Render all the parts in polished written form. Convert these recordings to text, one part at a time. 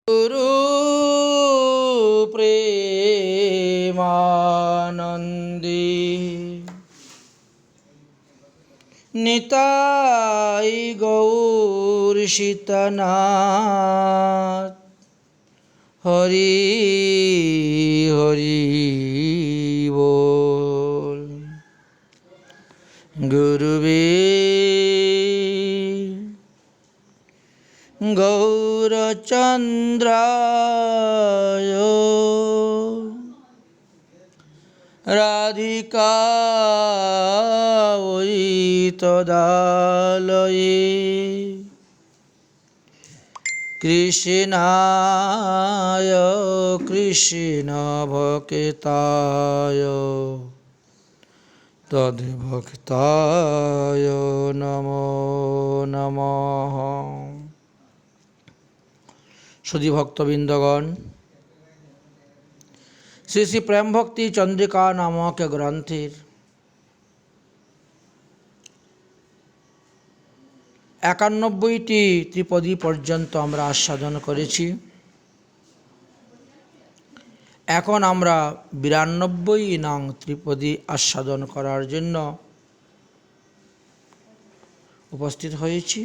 গুরু প্রেমানন্দে নিতাই গৌর সীতানাথ হরি হরি বল। গুরুবে গৌরচন্দ্রায় রাধিকায় তদালয়ে কৃষ্ণায় কৃষ্ণ ভক্তায় তদ্ভক্তায় নমো নমঃ। সুধী ভক্তবৃন্দগণ, শ্রী শ্রী প্রেম ভক্তি চন্দ্রিকা নামক গ্রন্থের ৯১টি ত্রিপদী পর্যন্ত আমরা আস্বাদন করেছি। এখন আমরা ৯২ নং ত্রিপদী আস্বাদন করার জন্য উপস্থিত হয়েছি।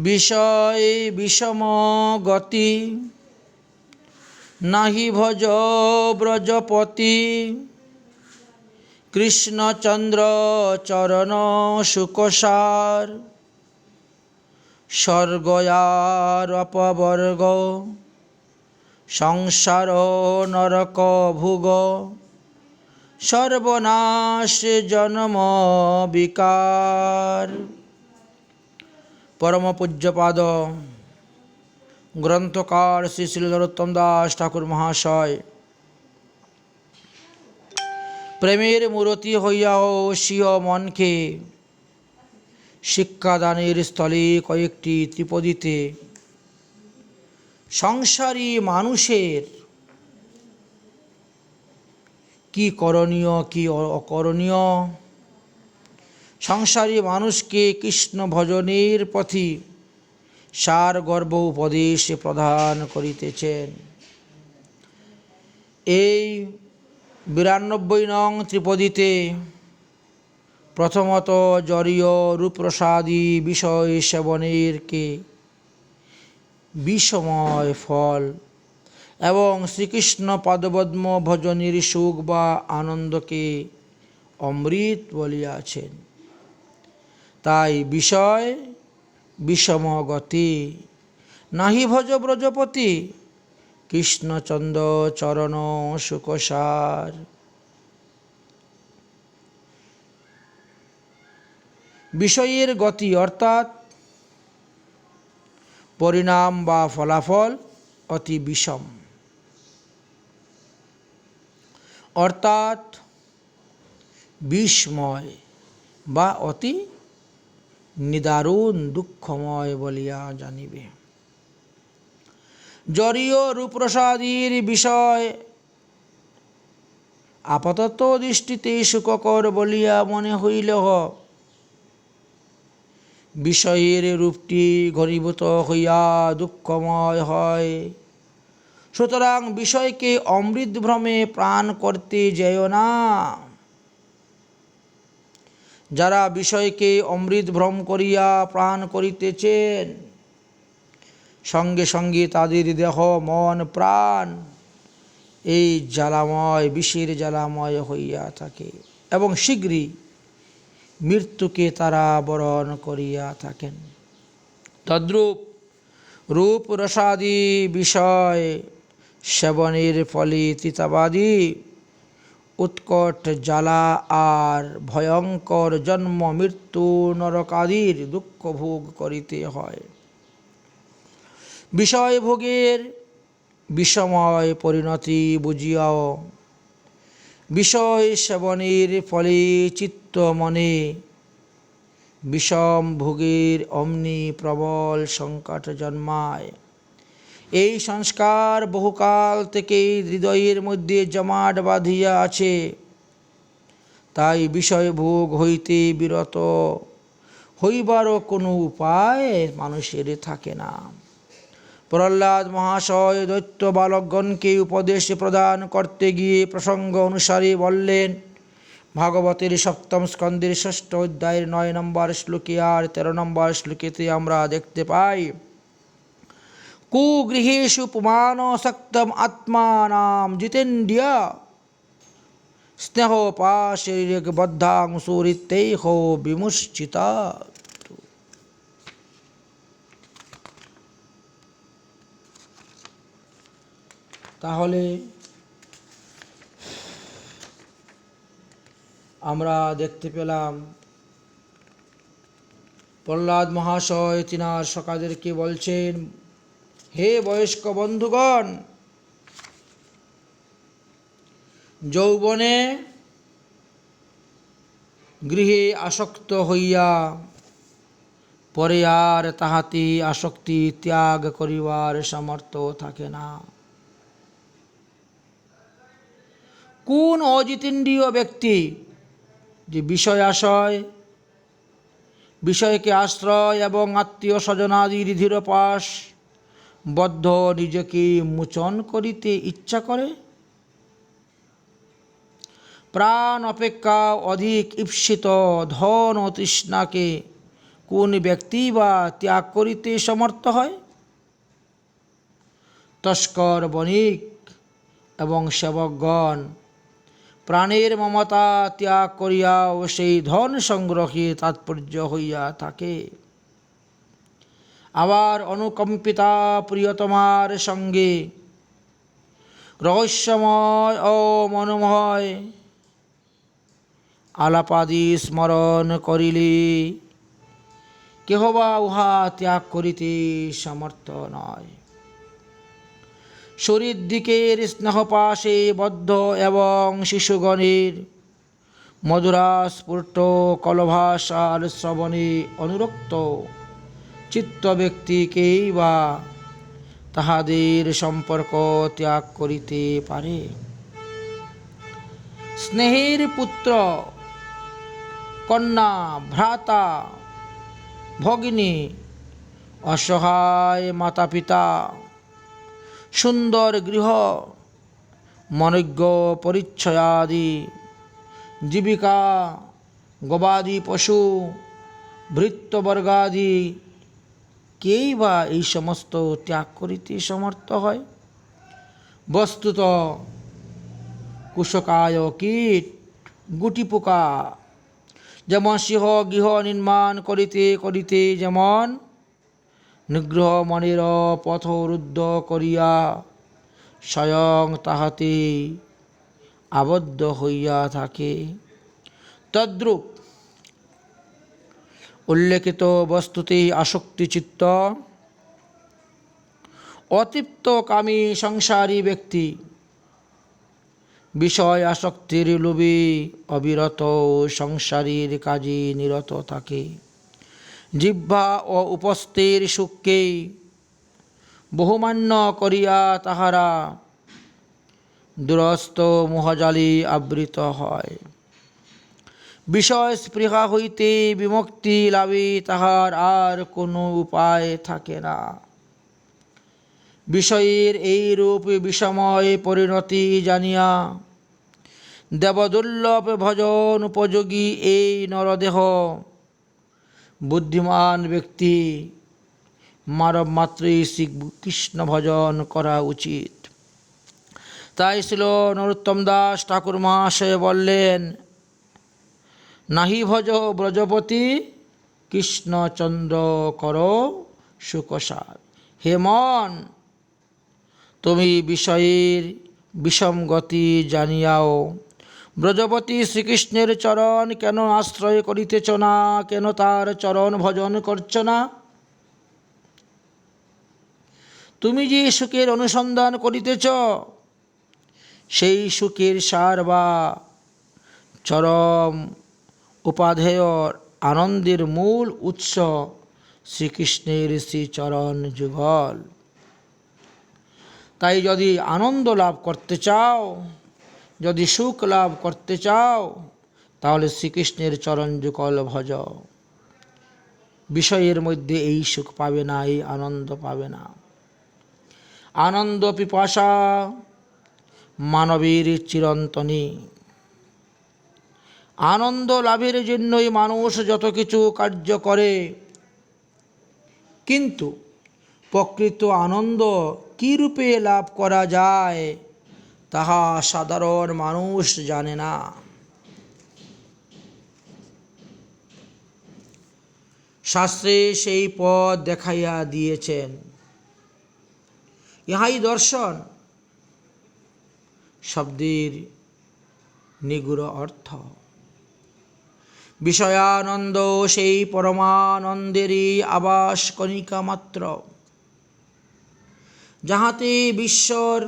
বিষয় বিষম গতি নাহি ভজ ব্রজপতি কৃষ্ণচন্দ্র চরণ সুকসার স্বর্গয়ার অপবর্গ সংসার নরক ভুগ সর্বনাশ জন্ম বিকার। পরম পূজ্যপাদ গ্রন্থকার শ্রী শ্রী নরোত্তম দাস ঠাকুর মহাশয় প্রেমের মূরতি হইয়াও স্বীয় মনকে শিক্ষাদানের স্থলে কয়েকটি ত্রিপদীতে সংসারী মানুষের কি করণীয় কি অকরণীয়, সংসারী মানুষকে কৃষ্ণ ভজনের পথে সার গর্ভ উপদেশ প্রদান করিতেছেন। এই ৯২ নং ত্রিপদীতে প্রথমত জড়ীয় রূপপ্রসাদী বিষয় সেবনের কে বিষময় ফল এবং শ্রীকৃষ্ণ পদপদ্ম ভজনের সুখ বা আনন্দকে অমৃত বলিয়াছেন। তাই বিষয় বিষম গতি নাহি ভজ ব্রজপতি কৃষ্ণচন্দ্র চরণ সুকসার। বিষয়ের গতি অর্থাৎ পরিণাম বা ফলাফল অতি বিষম, অর্থাৎ বিষময় বা অতি নিদারুণ দুঃখময় বলিয়া জানিবে। জড়ীয় রূপপ্রসাদীর বিষয় আপাতত দৃষ্টিতে সুখকর বলিয়া মনে হইলেও বিষয়ের রূপটি ঘনীভূত হইয়া দুঃখময় হয়। সুতরাং বিষয়কে অমৃত ভ্রমে প্রাণ করতে যেও না। যারা বিষয়কে অমৃত ভ্রম করিয়া প্রাণ করিতেছেন, সঙ্গে সঙ্গে তাদের দেহ মন প্রাণ এই জ্বালাময় বিষের জ্বালাময় হইয়া থাকে এবং শীঘ্রই মৃত্যুকে তারা বরণ করিয়া থাকেন। তদ্রূপ রূপ রসাদি বিষয় সেবনের ফলে তিতাবাদী উৎকট জ্বালা আর ভয়ঙ্কর জন্ম মৃত্যু নরকাদির দুঃখ ভোগ করিতে হয়। বিষয় ভোগের বিষময় পরিণতি বুঝিয়াও বিষয় সেবনের ফলে চিত্ত মনে বিষম ভোগের অমনি প্রবল সংকট জন্মায়। এই সংস্কার বহুকাল থেকেই হৃদয়ের মধ্যে জমাট বাঁধিয়া আছে। তাই বিষয় ভোগ হইতে বিরত হইবারও কোনো উপায় মানুষের থাকে না। প্রহ্লাদ মহাশয় দৈত্য বালকগণকে উপদেশ প্রদান করতে গিয়ে প্রসঙ্গ অনুসারে বললেন, ভাগবতের সপ্তম স্কন্দের ষষ্ঠ অধ্যায়ের 9 নম্বর শ্লোকে আর 13 নম্বর শ্লোকেতে আমরা দেখতে পাই, কুগৃহেষু পুমানসক্তম আত্মানাম জিতেন্দ্রিয়া স্নেহোপাশৈর্বদ্ধাংসুরিত্যৈহ বিমুষ্চিতা। তাহলে আমরা দেখতে পেলাম প্রহ্লাদ মহাশয় তিনার সখাদেরকে বলছেন, হে বয়স্ক বন্ধুগণ, যৌবনে গৃহে আসক্ত হইয়া পরে আর তাহাতে আসক্তি ত্যাগ করিবার সামর্থ্য থাকে না। কোন অজিতেন্দ্রিয় ব্যক্তি যে বিষয় আশয়, বিষয়কে আশ্রয় এবং আত্মীয় স্বজনাদির ধীরপাশ বদ্ধ নিজেকে মোচন করিতে ইচ্ছা করে, প্রাণ অপেক্ষা অধিক ঈপ্সিত ধন ও তৃষ্ণাকে কোন ব্যক্তি বা ত্যাগ করিতে সমর্থ হয়? তস্কর, বণিক এবং সেবকগণ প্রাণের মমতা ত্যাগ করিয়াও সেই ধন সংগ্রহে তাৎপর্য হইয়া থাকে। আবার অনুকম্পিতা প্রিয়তমার সঙ্গে রহস্যময় ও মনোময় আলাপাদি স্মরণ করিলে কেহ বা উহা ত্যাগ করিতে সমর্থ নয়। শরীর দিকের স্নেহপাশে বদ্ধ এবং শিশুগণের মধুরাস্ফুট কলভাষার শ্রবণে অনুরক্ত চিত্ত ব্যক্তিকেই বা তাহাদের সম্পর্ক ত্যাগ করিতে পারে। স্নেহের পুত্র, কন্যা, ভ্রাতা, ভগিনী, অসহায় মাতা পিতা, সুন্দর গৃহ, মনোজ্ঞ পরিচ্ছয়াদি, জীবিকা, গবাদি পশু, ভৃত্যবর্গাদি কেই বা এই সমস্ত ত্যাগ করিতে সমর্থ হয়? বস্তুত কুশকায় কীট, গুটি পোকা যেমন সিংহ গৃহ নির্মাণ করিতে করিতে যেমন নিগ্রহ মনের পথ রুদ্ধ করিয়া স্বয়ং তাহাতে আবদ্ধ হইয়া থাকে, তদ্রূপ উল্লেখিত বস্তুতে আসক্তিচিত্ত অতৃপ্ত কামী সংসারী ব্যক্তি বিষয় আসক্তির লোভে অবিরত সংসারীর কাজে নিরত থাকে। জিহ্বা ও উপস্থির সুখকে বহুমান্য করিয়া তাহারা দুরস্ত মোহজালে আবৃত হয়। বিষয় স্পৃহা হইতে বিমুক্তি লাভে তাহার আর কোনো উপায় থাকে না। বিষয়ের এই রূপ বিষময় পরিণতি জানিয়া দেবদুর্লভ ভজন উপযোগী এই নরদেহ বুদ্ধিমান ব্যক্তি মানব মাত্রই শ্রীকৃষ্ণ ভজন করা উচিত। তাই ছিল নরোত্তম দাস ঠাকুর মহাশয় বললেন, নাহি ভজ ব্রজপতি কৃষ্ণচন্দ্র কর সুকসার। হে মন, তুমি বিষয়ের বিষম গতি জানিয়াও ব্রজপতি শ্রীকৃষ্ণের চরণ কেন আশ্রয় করিতেছ না? কেন তার চরণ ভজন করছ না? তুমি যে সুখের অনুসন্ধান করিতেছ, সেই সুখের সার বা চরম উপাধেয় আনন্দের মূল উৎস শ্রীকৃষ্ণের শ্রীচরণ যুগল। তাই যদি আনন্দ লাভ করতে চাও, যদি সুখ লাভ করতে চাও, তাহলে শ্রীকৃষ্ণের চরণ যুগল ভজ। বিষয়ের মধ্যে এই সুখ পাবে না, এই আনন্দ পাবে না। আনন্দ পিপাসা মানবের চিরন্তনী। আনন্দ লাভের জন্যই মানুষ যত কিছু কার্য করে, কিন্তু প্রকৃত আনন্দ কী রূপে লাভ করা যায় তাহা সাধারণ মানুষ জানে না। শাস্ত্রে সেই পথ দেখাইয়া দিয়েছেন। ইহাই দর্শন শব্দের নিগুড় অর্থ। বিষয়ানন্দ সেই পরমানন্দেরই আবাস কণিকা মাত্র, যাহাতে বিশ্বর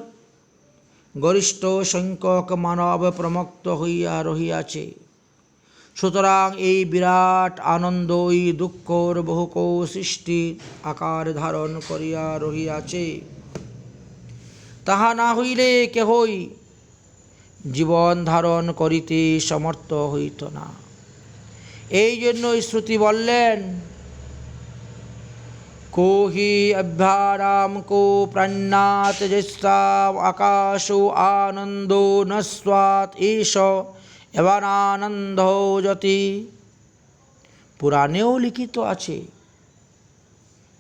গরিষ্ঠ সংখ্যক মানব প্রমত্ত হইয়া রহিয়াছে। সুতরাং এই বিরাট আনন্দই দুঃখর বহুক সৃষ্টির আকার ধারণ করিয়া রহিয়াছে। তাহা না হইলে কেহই জীবন ধারণ করিতে সমর্থ হইত না। এই জন্যই শ্রুতি বললেন, কো হি অভ্যারাম কো প্রাণ্যাত যস্যাম আকাশো আনন্দো ন স্বাৎ এষ এবানানন্দ যতি। পুরাণেও লিখিত আছে,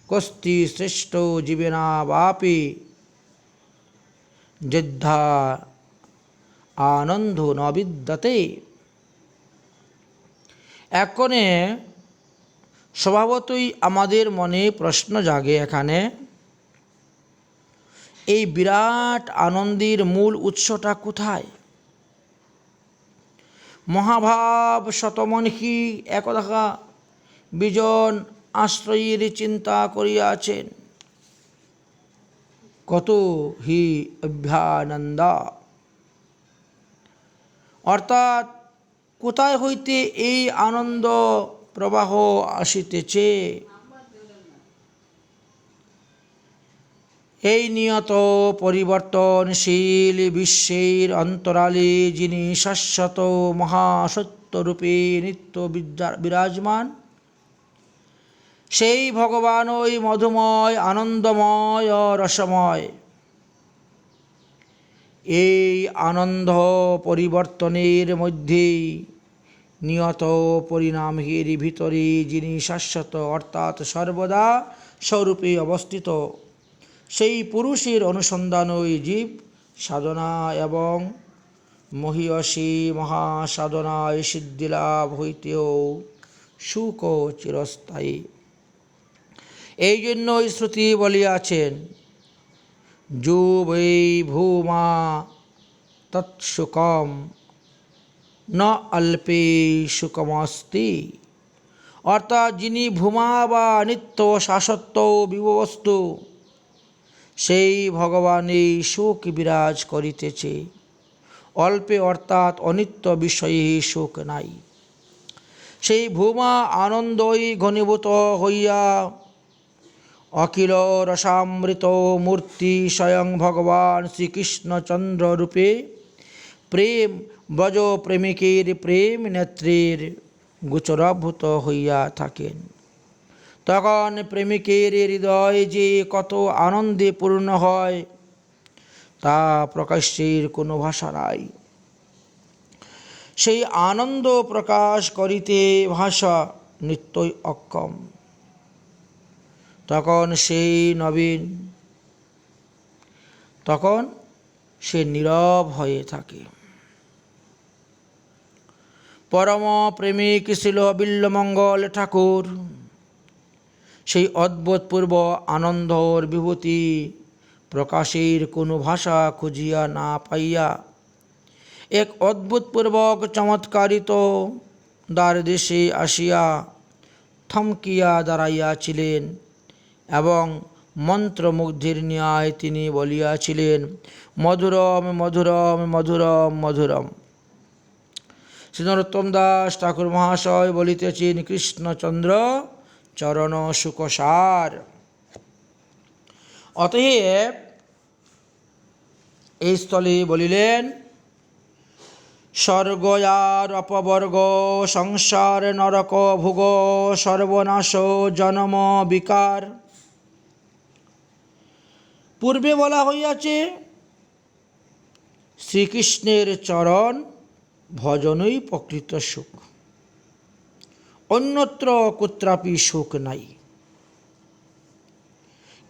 কস্তি শ্রেষ্ঠ জীবেনা বাপি যদ্ধা আনন্দ ন বিদ্যতে। এক্ষণে স্বভাবতই আমাদের মনে প্রশ্ন জাগে, এখানে এই বিরাট আনন্দের মূল উৎসটা কোথায়? মহাভাব শতমনহি একদা বিজন আশ্রয়ের চিন্তা করিয়াছেন, কত হি অভ্যানন্দ। অর্থাৎ কোথায় হইতে এই আনন্দ প্রবাহ আসিতেছে? এই নিয়ত পরিবর্তনশীল বিশ্বের অন্তরালে যিনি শাশ্বত মহাসত্যরূপে নিত্য বিরাজমান, সেই ভগবানই মধুময়, আনন্দময় ও রসময়। এই আনন্দ পরিবর্তনের মধ্যেই নিয়ত পরিণামের ভিতরে যিনি শাশ্বত অর্থাৎ সর্বদা স্বরূপে অবস্থিত, সেই পুরুষের অনুসন্ধানই জীব সাধনা এবং মহীয়সী মহাসাধনায় সিদ্ধিলাভ হইতেও সুখ চিরস্থায়ী। এই জন্যই শ্রুতি বলিয়াছেন, যো বৈ ভূমা তৎসুকম ন অল্পে সুখমস্তি। অর্থাৎ যিনি ভূমা বা নিত্য শাশ্বত বিভবস্তু, সেই ভগবানই সুখ বিরাজ করিতেছে। অল্পে অর্থাৎ অনিত্য বিষয়ে সুখ নাই। সেই ভূমা আনন্দই ঘনীভূত হইয়া অখিল রসামৃত মূর্তি স্বয়ং ভগবান শ্রীকৃষ্ণচন্দ্র রূপে প্রেম ব্রজ প্রেমিকের প্রেম নেত্রের গোচরভূত হইয়া থাকেন। তখন প্রেমিকের হৃদয় যে কত আনন্দে পূর্ণ হয় তা প্রকাশের কোনো ভাষা নাই। সেই আনন্দ প্রকাশ করিতে ভাষা নিত্যই অক্ষম। তখন সেই নবীন, তখন সে নীরব হয়ে থাকে। পরম প্রেমিক ছিল বিল্বমঙ্গল ঠাকুর। সেই অদ্ভুতপূর্ব আনন্দর বিভূতি প্রকাশের কোনো ভাষা খুঁজিয়া না পাইয়া এক অদ্ভুতপূর্বক চমৎকারিত দ্বার দেশে আসিয়া থমকিয়া দাঁড়াইয়াছিলেন এবং মন্ত্রমুগ্ধের ন্যায় তিনি বলিয়াছিলেন, মধুরম মধুরম মধুরম মধুরম। শ্রী নরোত্তম দাস ঠাকুর মহাশয় বলিতেছেন, কৃষ্ণচন্দ্র চরণ সুকসার। অতএব এই স্থলে বলিলেন, স্বর্গ আর অপবর্গ, সংসার নরক ভোগ, সর্বনাশ জন্ম বিকার। পূর্বে বলা হইয়াছে শ্রীকৃষ্ণের চরণ ভজনই প্রকৃত সুখ, অন্যত্র কুত্রাপি সুখ নাই।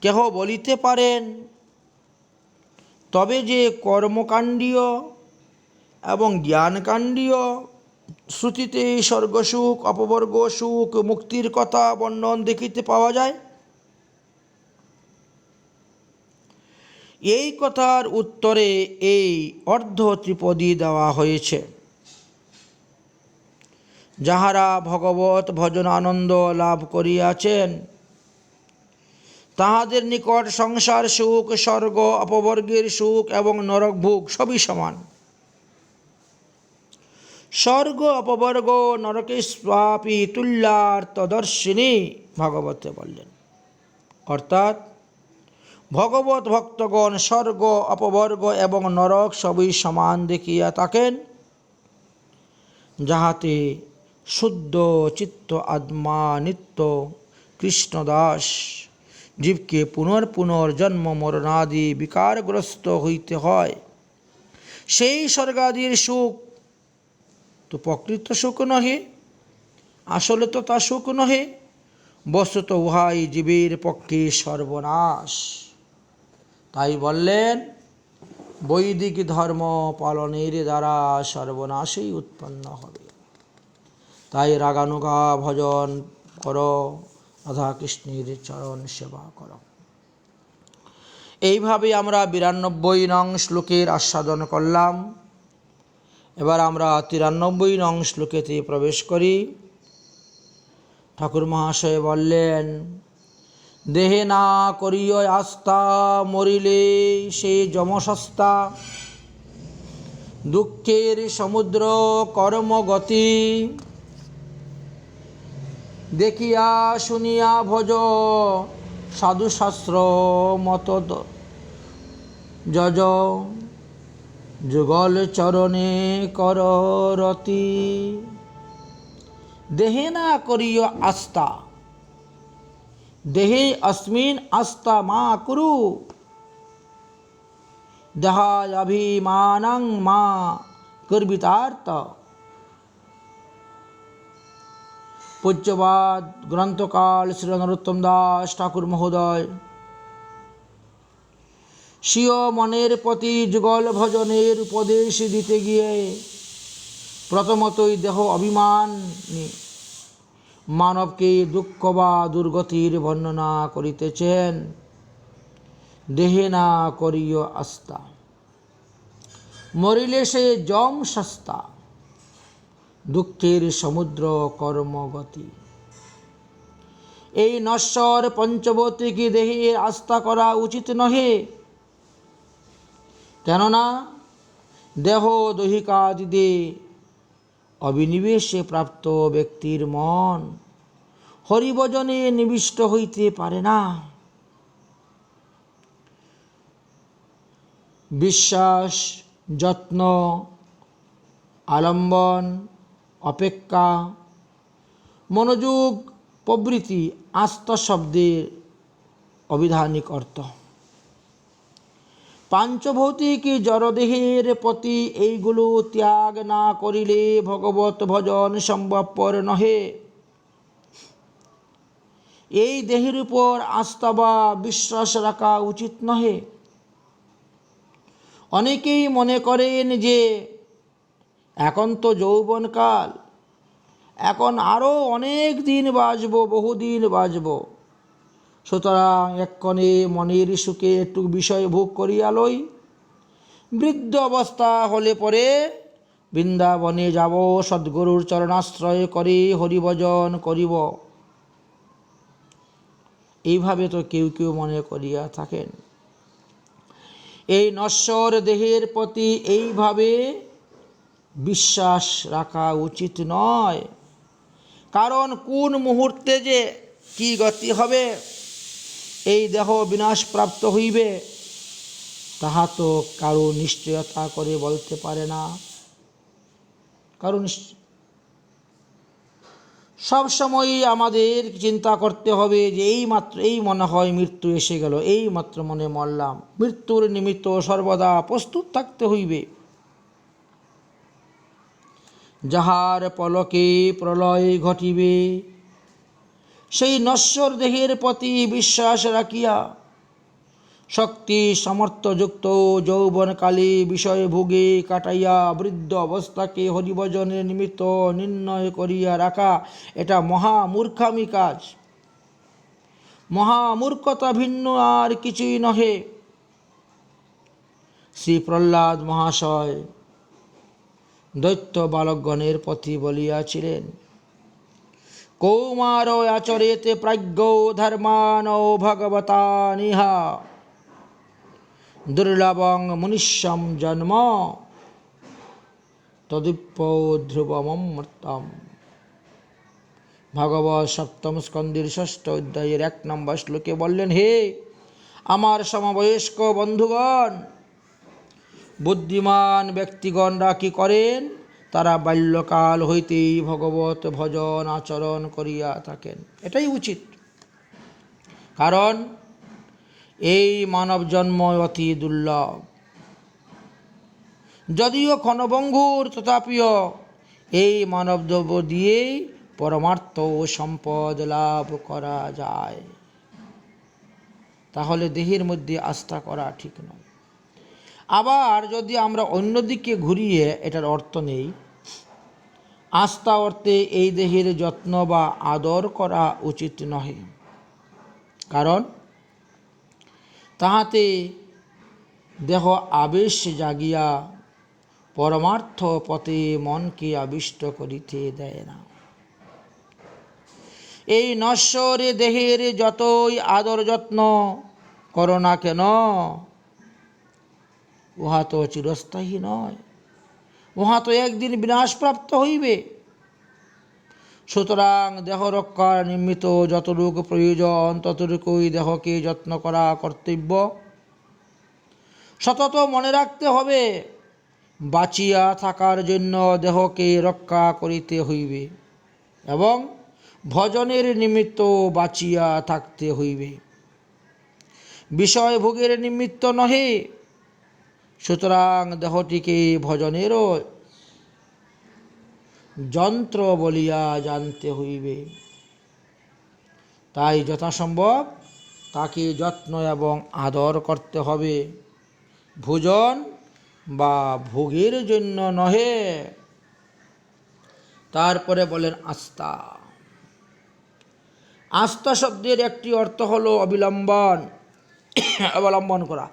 কেহ বলিতে পারেন তবে যে কর্মকাণ্ডীয় এবং জ্ঞানকাণ্ডীয় শ্রুতিতে স্বর্গসুখ অপবর্গ সুখ মুক্তির কথা বর্ণন দেখিতে পাওয়া যায়। এই কথার উত্তরে এই অর্ধ ত্রিপদী দেওয়া হয়েছে। যাহারা ভগবত ভজন আনন্দ লাভ করিয়াছেন তাহাদের নিকট সংসার সুখ, স্বর্গ অপবর্গের সুখ এবং নরক ভোগ সবই সমান। স্বর্গ অপবর্গ নরকে স্বাপি তুল্যার্থদর্শিনী ভাগবতে বললেন। অর্থাৎ ভগবত ভক্তগণ স্বর্গ অপবর্গ এবং নরক সবই সমান দেখিয়া থাকেন, যাহাতে শুদ্ধ চিত্ত আত্মা নিত্য কৃষ্ণদাস জীবকে পুনর্জন্ম মরণাদি বিকারগ্রস্ত হইতে হয়। সেই স্বর্গাদির সুখ তো প্রকৃত সুখ নহে, আসলে তো তা সুখ নহে, বস্তুত উহাই জীবের পক্ষে সর্বনাশ। তাই বললেন বৈদিক ধর্ম পালনের দ্বারা সর্বনাশই উৎপন্ন হবে। তাই রাগানুগা ভজন করো, রাধাকৃষ্ণের চরণ সেবা করো। এইভাবে আমরা 92 নং শ্লোকের আস্বাদন করলাম। এবার আমরা 93 নং শ্লোকেতে প্রবেশ করি। ঠাকুর মহাশয় বললেন, দেহে না করিও আস্থা, মরিলে সে যমসস্তা, দুঃখের সমুদ্র কর্মগতি, দেখিয়া শুনিয়া ভজ সাধুশাস্ত্র মত যজ, যুগল চরণে কর রতি। দেহে না করিও আস্থা, দেহে अस्मिन् आस्था मा कुरु, देहाभिमानं मा कर्वितार्थ। पूज्यपाद ग्रंथकाल श्री नरोत्तम दास ठाकुर महोदय স্বীয় মনের প্রতি যুগল ভজনের উপদেশ দিতে গিয়ে প্রথমতই দেহ অভিমানী মানবকে দুঃখ বা দুর্গতির বর্ণনা করিতেছেন। দেহে না করিও আস্থা, মরিলে সে যম সস্তা, দুঃখের সমুদ্র কর্মগতি। এই নশ্বর পঞ্চভৌতিক দেহে আস্থা করা উচিত নহে, কেননা দেহ দৈহিকাদিতে অবিনিবেশে প্রাপ্ত ব্যক্তির মন হরিভজনে নিবিষ্ট হইতে পারে না। বিশ্বাস, যত্ন, আলম্বন, অপেক্ষা, মনোযোগ প্রভৃতি আস্থা শব্দের অবিধানিক অর্থ। পাঞ্চভৌতিক জড়দেহের প্রতি এইগুলো ত্যাগ না করিলে ভগবত ভজন সম্ভবপর নহে। এই দেহের উপর আস্থা বা বিশ্বাস রাখা উচিত নহে। অনেকেই মনে করেন যে এখন তো যৌবনকাল, এখন আরও অনেক দিন বাঁচব, বহুদিন বাঁচব, সুতরাং এক্ষণে মনের সুখে একটু বিষয় ভোগ করিয়া লই, বৃদ্ধ অবস্থা হলে পরে বৃন্দাবনে যাব, সদ্গুরুর চরণাশ্রয় করে হরিভজন করিব। এইভাবে তো কেউ কেউ মনে করিয়া থাকেন। এই নশ্বর দেহের প্রতি এইভাবে বিশ্বাস রাখা উচিত নয়। কারণ কোন মুহূর্তে যে কি গতি হবে, এই দেহ বিনাশপ্রাপ্ত হইবে, তাহা তো কারো নিশ্চয়তা করে বলতে পারে না। কারণ সব সময়ই আমাদের চিন্তা করতে হবে যে এই মনে হয় মৃত্যু এসে গেল, এই মাত্র মনে মরলাম। মৃত্যুর নিমিত্ত সর্বদা প্রস্তুত থাকতে হইবে। যাহার পলকে প্রলয় ঘটিবে, সেই নশ্বর দেহের প্রতি বিশ্বাস রাখিয়া শক্তি সামর্থ্যযুক্ত যৌবনকালে বিষয় ভোগে কাটাইয়া বৃদ্ধ অবস্থাকে হরিভজনের নিমিত্ত নির্ণয় করিয়া রাখা, এটা মহামূর্খামি কাজ। মহামূর্খতা ভিন্ন আর কিছুই নহে। শ্রী প্রহ্লাদ মহাশয় দৈত্য বালকগণের প্রতি বলিয়াছিলেন, কৌমার আচরেতে প্রাজ্ঞ ধর্মান ভগবতা নিহা দুর্লভং মনুষ্যম জন্ম তদুপ ধ্রুবমৃতম। ভাগবত সপ্তম স্কন্দের ষষ্ঠ অধ্যায়ের 1 নম্বর শ্লোকে বললেন, হে আমার সমবয়স্ক বন্ধুগণ, বুদ্ধিমান ব্যক্তিগণরা কি করেন? তারা বাল্যকাল হইতেই ভগবত ভজন আচরণ করিয়া থাকেন। এটাই উচিত, কারণ এই মানব জন্ম অতি দুর্লভ। যদিও ক্ষণভঙ্গুর, তথাপিও এই মানবদ্রব্য দিয়েই পরমার্থ ও সম্পদ লাভ করা যায়। তাহলে দেহের মধ্যে আস্থা করা ঠিক নয়। আবার যদি আমরা অন্যদিকে ঘুরিয়ে এটার অর্থ নেই, আস্থা অর্থে এই দেহের যত্ন বা আদর করা উচিত নহে, কারণ তাহাতে দেহ আবেশ জাগিয়া পরমার্থ পথে মনকে আবিষ্ট করিতে দেয় না। এই নশ্বরে দেহের যতই আদর যত্ন করো না কেন, উহা তো চিরস্থায়ী নয়, উহা তো একদিন বিনাশপ্রাপ্ত হইবে। সুতরাং দেহ রক্ষার নিমিত্ত যতটুকু প্রয়োজন ততটুকুই দেহকে যত্ন করা কর্তব্য। সতত মনে রাখতে হবে, বাঁচিয়া থাকার জন্য দেহকে রক্ষা করিতে হইবে এবং ভজনের নিমিত্ত বাঁচিয়া থাকতে হইবে, বিষয় ভোগের নিমিত্ত নহে। সুতরাং দেহটিকে ভজনেরও যন্ত্র বলিয়া জানতে হইবে। তাই যথাসম্ভব তাকে যত্ন এবং আদর করতে হবে, ভোজন বা ভোগের জন্য নহে। তারপরে বলেন আস্থা। আস্থা শব্দের একটি অর্থ হলো অবলম্বন করা।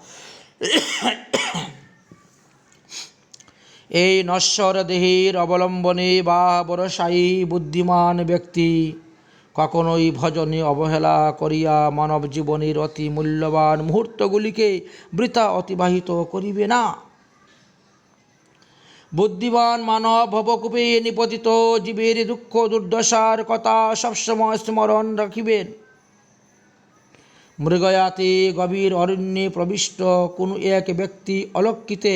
এই নশ্বর দেহের অবলম্বনে বা ভরসায়ী বুদ্ধিমান ব্যক্তি কখনোই ভজনে অবহেলা করিয়া মানব জীবনের অতি মূল্যবান মুহূর্তগুলিকে বৃথা অতিবাহিত করিবে না। বুদ্ধিমান মানব ভবকূপে নিপতিত জীবের দুঃখ দুর্দশার কথা সবসময় স্মরণ রাখিবেন। মৃগয়াতে গভীর অরণ্যে প্রবিষ্ট কোনো এক ব্যক্তি অলক্ষিতে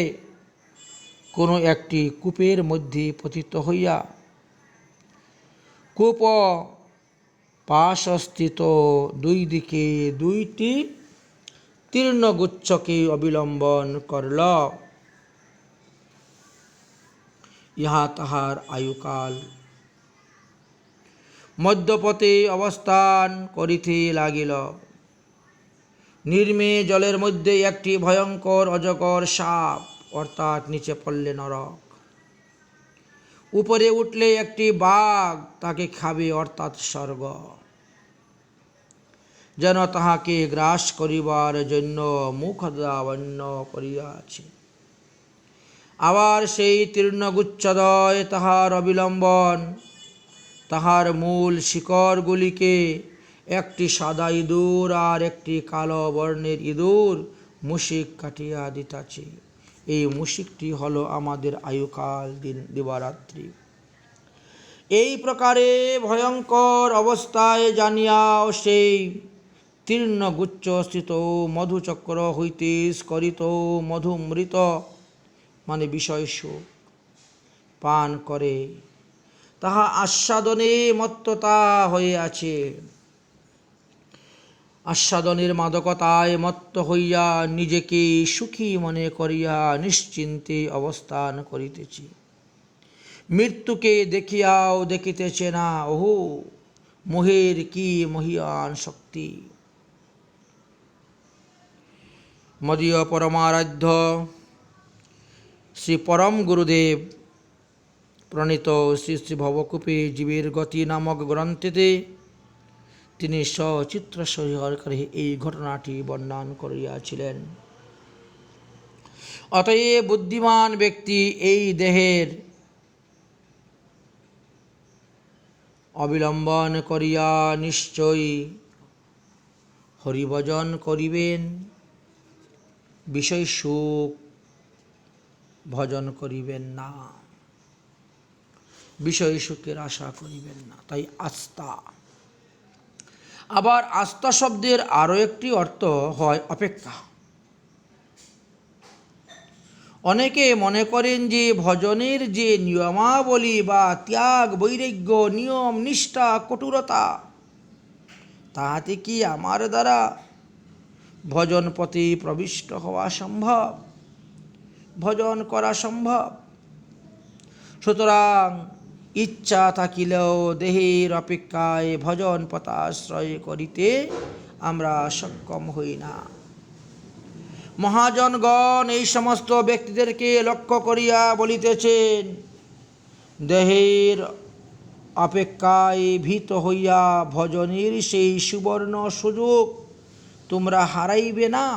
কোনো একটি কূপের মধ্যে পতিত হইয়া কূপ পাশস্থিত দুই দিকে 2টি তৃণগুচ্ছকে অবলম্বন করল। ইহা তাহার আয়ুকাল। মধ্যপথে অবস্থান করিতে লাগিল। নির্মে জলের মধ্যে একটি ভয়ঙ্কর অজগর সাপ, অর্থাৎ নিচে পড়লে নরক, উপরে উঠলে একটি বাঘ তাকে খাবে, অর্থাৎ স্বর্গ, যেন তাহাকে গ্রাস করিবার জন্য মুখ দাবন্য করিয়াছে। আবার সেই তৃণগুচ্ছদ্বয় তাহার অবলম্বন, তাহার মূল শিকড়গুলিকে একটি সাদা ইঁদুর আর একটি কালো বর্ণের ইঁদুর মুশিক কাটিয়া দিতাছে। এই মুশিকটি হলো আমাদের আয়ুকাল, দিবারাত্রি। এই প্রকারে ভয়ঙ্কর অবস্থায় জানিয়াও সেই তৃণগুচ্ছ স্থিত মধুচক্র হইতে স্খলিত মধুমৃত মানে বিষয় সুখ পান করে, তাহা আস্বাদনে মত্ততা হয়ে আছে। আস্বাদনের মাদকতায় মত্ত হইয়া নিজেকে সুখী মনে করিয়া নিশ্চিন্তে অবস্থান করিতেছি। মৃত্যুকে দেখিয়াও দেখিতেছে না। ওহো, মোহের কি মহিয়ান শক্তি! মদীয় পরমারাধ্য শ্রী পরম গুরুদেব প্রণীত শ্রী শ্রী ভবকূপে জীবের গতি নামক গ্রন্থেতে তিনি সচিত্র সহকারে এই ঘটনাটি বর্ণন করিয়াছিলেন। অতএব বুদ্ধিমান ব্যক্তি এই দেহের অবিলম্বন করিয়া নিশ্চয়ই হরিভজন করিবেন, বিষয় সুখ ভজন করিবেন না, বিষয় সুখের আশা করিবেন না। তাই আস্থা। আবার আস্থা শব্দের আরও একটি অর্থ হয় অপেক্ষা। অনেকে মনে করেন যে ভজনের যে নিয়মাবলী বা ত্যাগ, বৈরাগ্য, নিয়ম, নিষ্ঠা, কঠোরতা, তাহাতে কি আমার দ্বারা ভজন পথে প্রবিষ্ট হওয়া সম্ভব, ভজন করা সম্ভব? সুতরাং ইচ্ছা থাকিলেও দেহের অপেক্ষায় ভজন পথাশ্রয় করিতে আমরা সক্ষম হই না। মহাজনগণ এই সমস্ত ব্যক্তিদেরকে লক্ষ্য করিয়া বলিতেছেন, দেহের অপেক্ষায় ভীত হইয়া ভজনের সেই সুবর্ণ সুযোগ তোমরা হারাইবে না।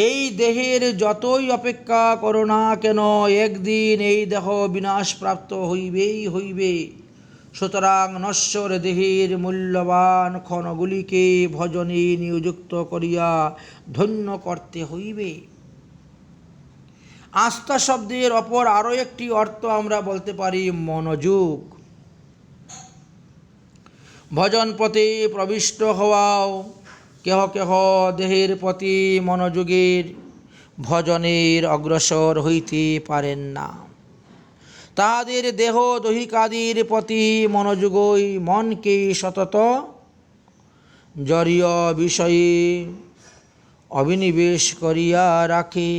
এই দেহের যতই অপেক্ষা করো না কেন, একদিন এই দেহ বিনাশপ্রাপ্ত হইবেই হইবে। সুতরাং নশ্বর দেহের মূল্যবান ক্ষণগুলিকে ভজনে নিয়োজিত করিয়া ধন্য করতে হইবে। আস্থা শব্দের অপর আরও একটি অর্থ আমরা বলতে পারি মনোযোগ। ভজন পথে প্রবিষ্ট হওয়াও কেহ কেহ দেহের প্রতি মনোযোগের ভজনের অগ্রসর হইতে পারেন না। তাহাদের দেহ দৈহিকাদির প্রতি মনোযোগই মনকে সতত জড়ীয় বিষয়ে অভিনিবেশ করিয়া রাখে।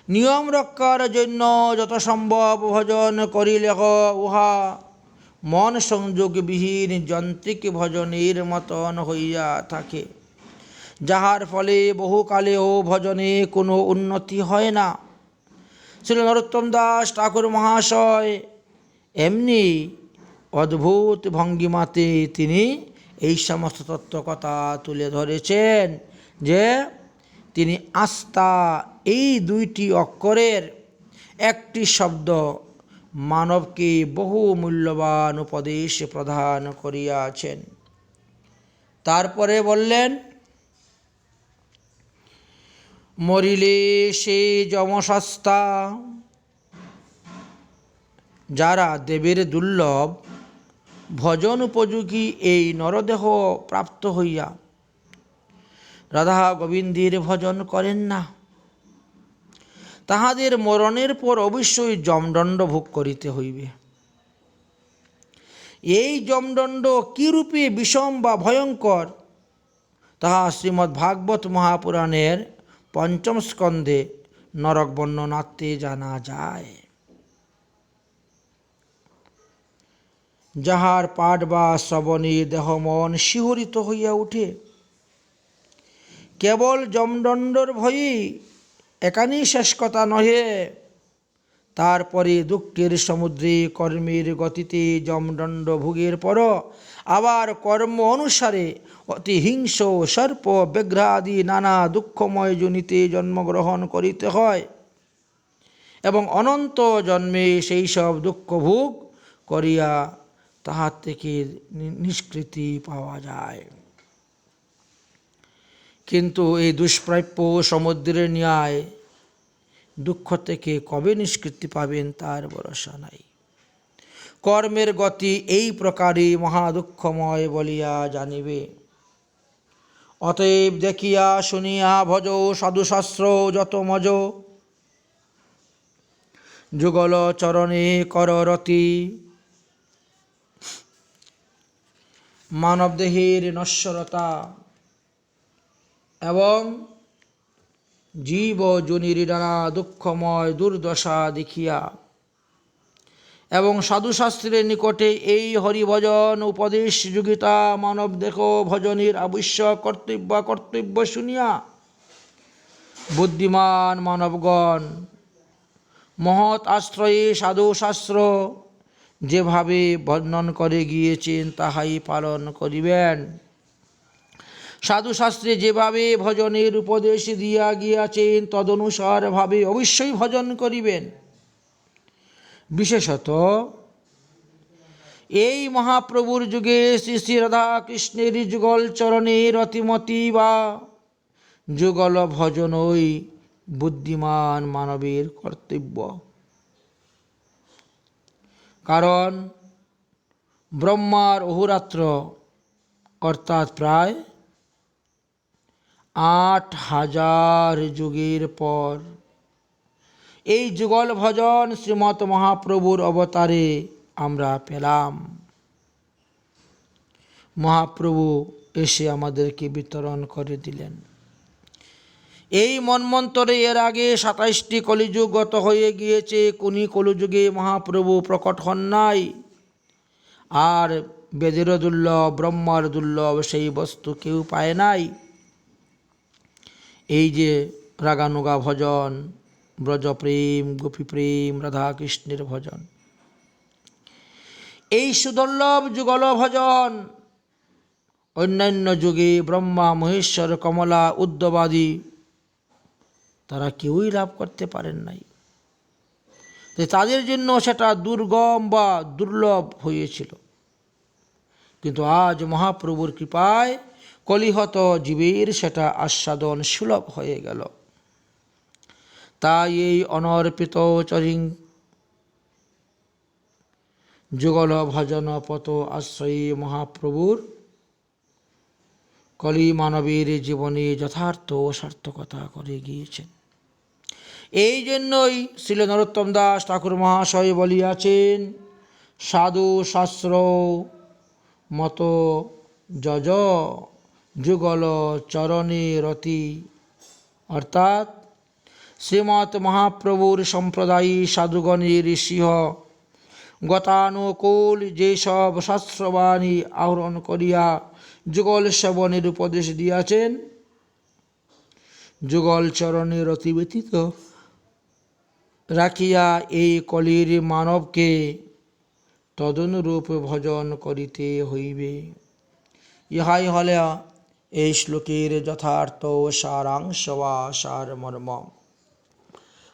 নিয়ম রক্ষার জন্য যত সম্ভব ভজন করিলেহ উহা মন সংযোগবিহীন যান্ত্রিক ভজনের মতন হইয়া থাকে, যাহার ফলে বহুকালেও ভজনে কোনো উন্নতি হয় না। শ্রী নরোত্তম দাস ঠাকুর মহাশয় এমনি অদ্ভুত ভঙ্গিমাতে তিনি এই সমস্ত তত্ত্ব কথা তুলে ধরেছেন যে তিনি আস্থা এই দুইটি অক্ষরের একটি শব্দ মানবকে বহু মূল্যবান উপদেশ প্রদান করিয়াছেন। তারপরে বললেন, মরিলে সে যমসস্তা। যারা দেবের দুর্লভ ভজন উপযোগী এই নরদেহ প্রাপ্ত হইয়া রাধা গোবিন্দের ভজন করেন না, তাহাদের মরণের পর অবশ্যই যমদণ্ড ভোগ করিতে হইবে। এই যমদণ্ড কি রূপে বিষম বা ভয়ঙ্কর, তাহা শ্রীমদ্ ভাগবত মহাপুরাণের পঞ্চম স্কন্ধে নরক বর্ণনাতে জানা যায়। যাহার পাঠ বা শ্রবণে দেহ মন শিহরিত হইয়া উঠে, কেবল যমদণ্ডর ভয়ে এখানেই শেষ কথা নহে, তারপরে দুঃখের সমুদ্রে কর্মের গতিতে যমদণ্ড ভোগের পর আবার কর্ম অনুসারে অতি হিংস সর্প ব্যাঘ্রাদি নানা দুঃখময় যোনিতে জন্মগ্রহণ করিতে হয় এবং অনন্ত জন্মে সেই সব দুঃখ ভোগ করিয়া তাহার থেকে নিষ্কৃতি পাওয়া যায়। কিন্তু এই দুষ্প্রাপ্য সমুদ্রের ন্যায় দুঃখ থেকে কবে নিষ্কৃতি পাবেন তার ভরসা নাই। কর্মের গতি এই প্রকারে মহাদুঃখময় বলিয়া জানিবে। অতএব দেখিয়া শুনিয়া ভজ সাধুশাস্ত্র যত মজ, যুগল চরণে কররতি। মানবদেহের নশ্বরতা এবং জীব জনির নানা দুঃখময় দুর্দশা দেখিয়া এবং সাধুশাস্ত্রের নিকটে এই হরিভজন উপদেশ যোগিতা মানব দেহ ভজনের আবশ্যক কর্তব্য শুনিয়া বুদ্ধিমান মানবগণ মহৎ আশ্রয়ে সাধুশাস্ত্র যেভাবে বর্ণন করে গিয়েছেন তাহাই পালন করিবেন। সাধুশাস্ত্রে যেভাবে ভজনের উপদেশ দিয়া গিয়াছেন তদনুসার ভাবে অবশ্যই ভজন করিবেন। বিশেষত এই মহাপ্রভুর যুগে শ্রী শ্রী রাধাকৃষ্ণের যুগল চরণে রতিমতি বা যুগল ভজনই বুদ্ধিমান মানবের কর্তব্য। কারণ ব্রহ্মার অহোরাত্র অর্থাৎ প্রায় ৮,০০০ যুগের পর এই যুগল ভজন শ্রীমৎ মহাপ্রভুর অবতারে আমরা পেলাম। মহাপ্রভু এসে আমাদেরকে বিতরণ করে দিলেন। এই মন্বন্তরে এর আগে ২৭টি কলিযুগ গত হয়ে গিয়েছে। কোনি কলিযুগে মহাপ্রভু প্রকট হন নাই। আর বেদেরও দুর্লভ ব্রহ্মার দুর্লভ সেই বস্তু কেউ পায় নাই। এই যে রাগানুগা ভজন, ব্রজপ্রেম, গোপীপ্রেম, রাধাকৃষ্ণের ভজন, এই সুদুর্লভ যুগল ভজন অন্যান্য যুগে ব্রহ্মা, মহেশ্বর, কমলা, উদ্ধবাদী তারা কেউই লাভ করতে পারেন নাই। তাদের জন্য সেটা দুর্গম বা দুর্লভ হয়েছিল। কিন্তু আজ মহাপ্রভুর কৃপায় কলিহত জীবের সেটা আস্বাদন সুলভ হয়ে গেল। তাই এই অনর্পিত চরিং যুগল ভজন পথ আশ্রয়ী মহাপ্রভুর কলি মানবের জীবনে যথার্থ সার্থকতা করে গিয়েছেন। এই জন্যই শ্রীল নরোত্তম দাস ঠাকুর মহাশয় বলিয়াছেন, সাধু শাস্ত্র মত যজ যুগল চরণে রতি। অর্থাৎ শ্রীমৎ মহাপ্রভুর সম্প্রদায়ী সাধুগণের সিংহ গতানুকূল যেসব শাস্ত্রবাণী আহরণ করিয়া যুগল সেবনের উপদেশ দিয়াছেন, যুগল চরণে রতি ব্যতীত রাখিয়া এই কলির মানবকে তদনুরূপ ভজন করিতে হইবে। ইহাই হল এই শ্লোকের যথার্থ সারাংশ বা সারমর্ম।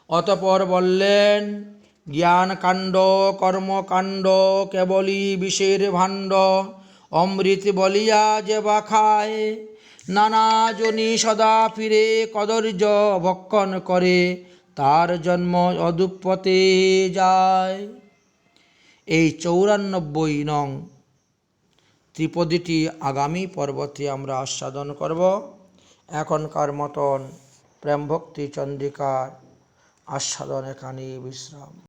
অতঃপর বললেন, জ্ঞানকাণ্ড কর্মকাণ্ড কেবলই বিষের ভাণ্ড, অমৃত বলিয়া যে বা খায়, নানা জনি সদা ফিরে কদর্য ভক্ষণ করে, তার জন্ম অধঃপতে যায়। এই ৯৪ নং ত্রিপদীটি আগামী পর্বতে আমরা আস্বাদন করব। এখনকার মতন প্রেম ভক্তি চন্দ্রিকার আস্বাদন এখানেই বিশ্রাম।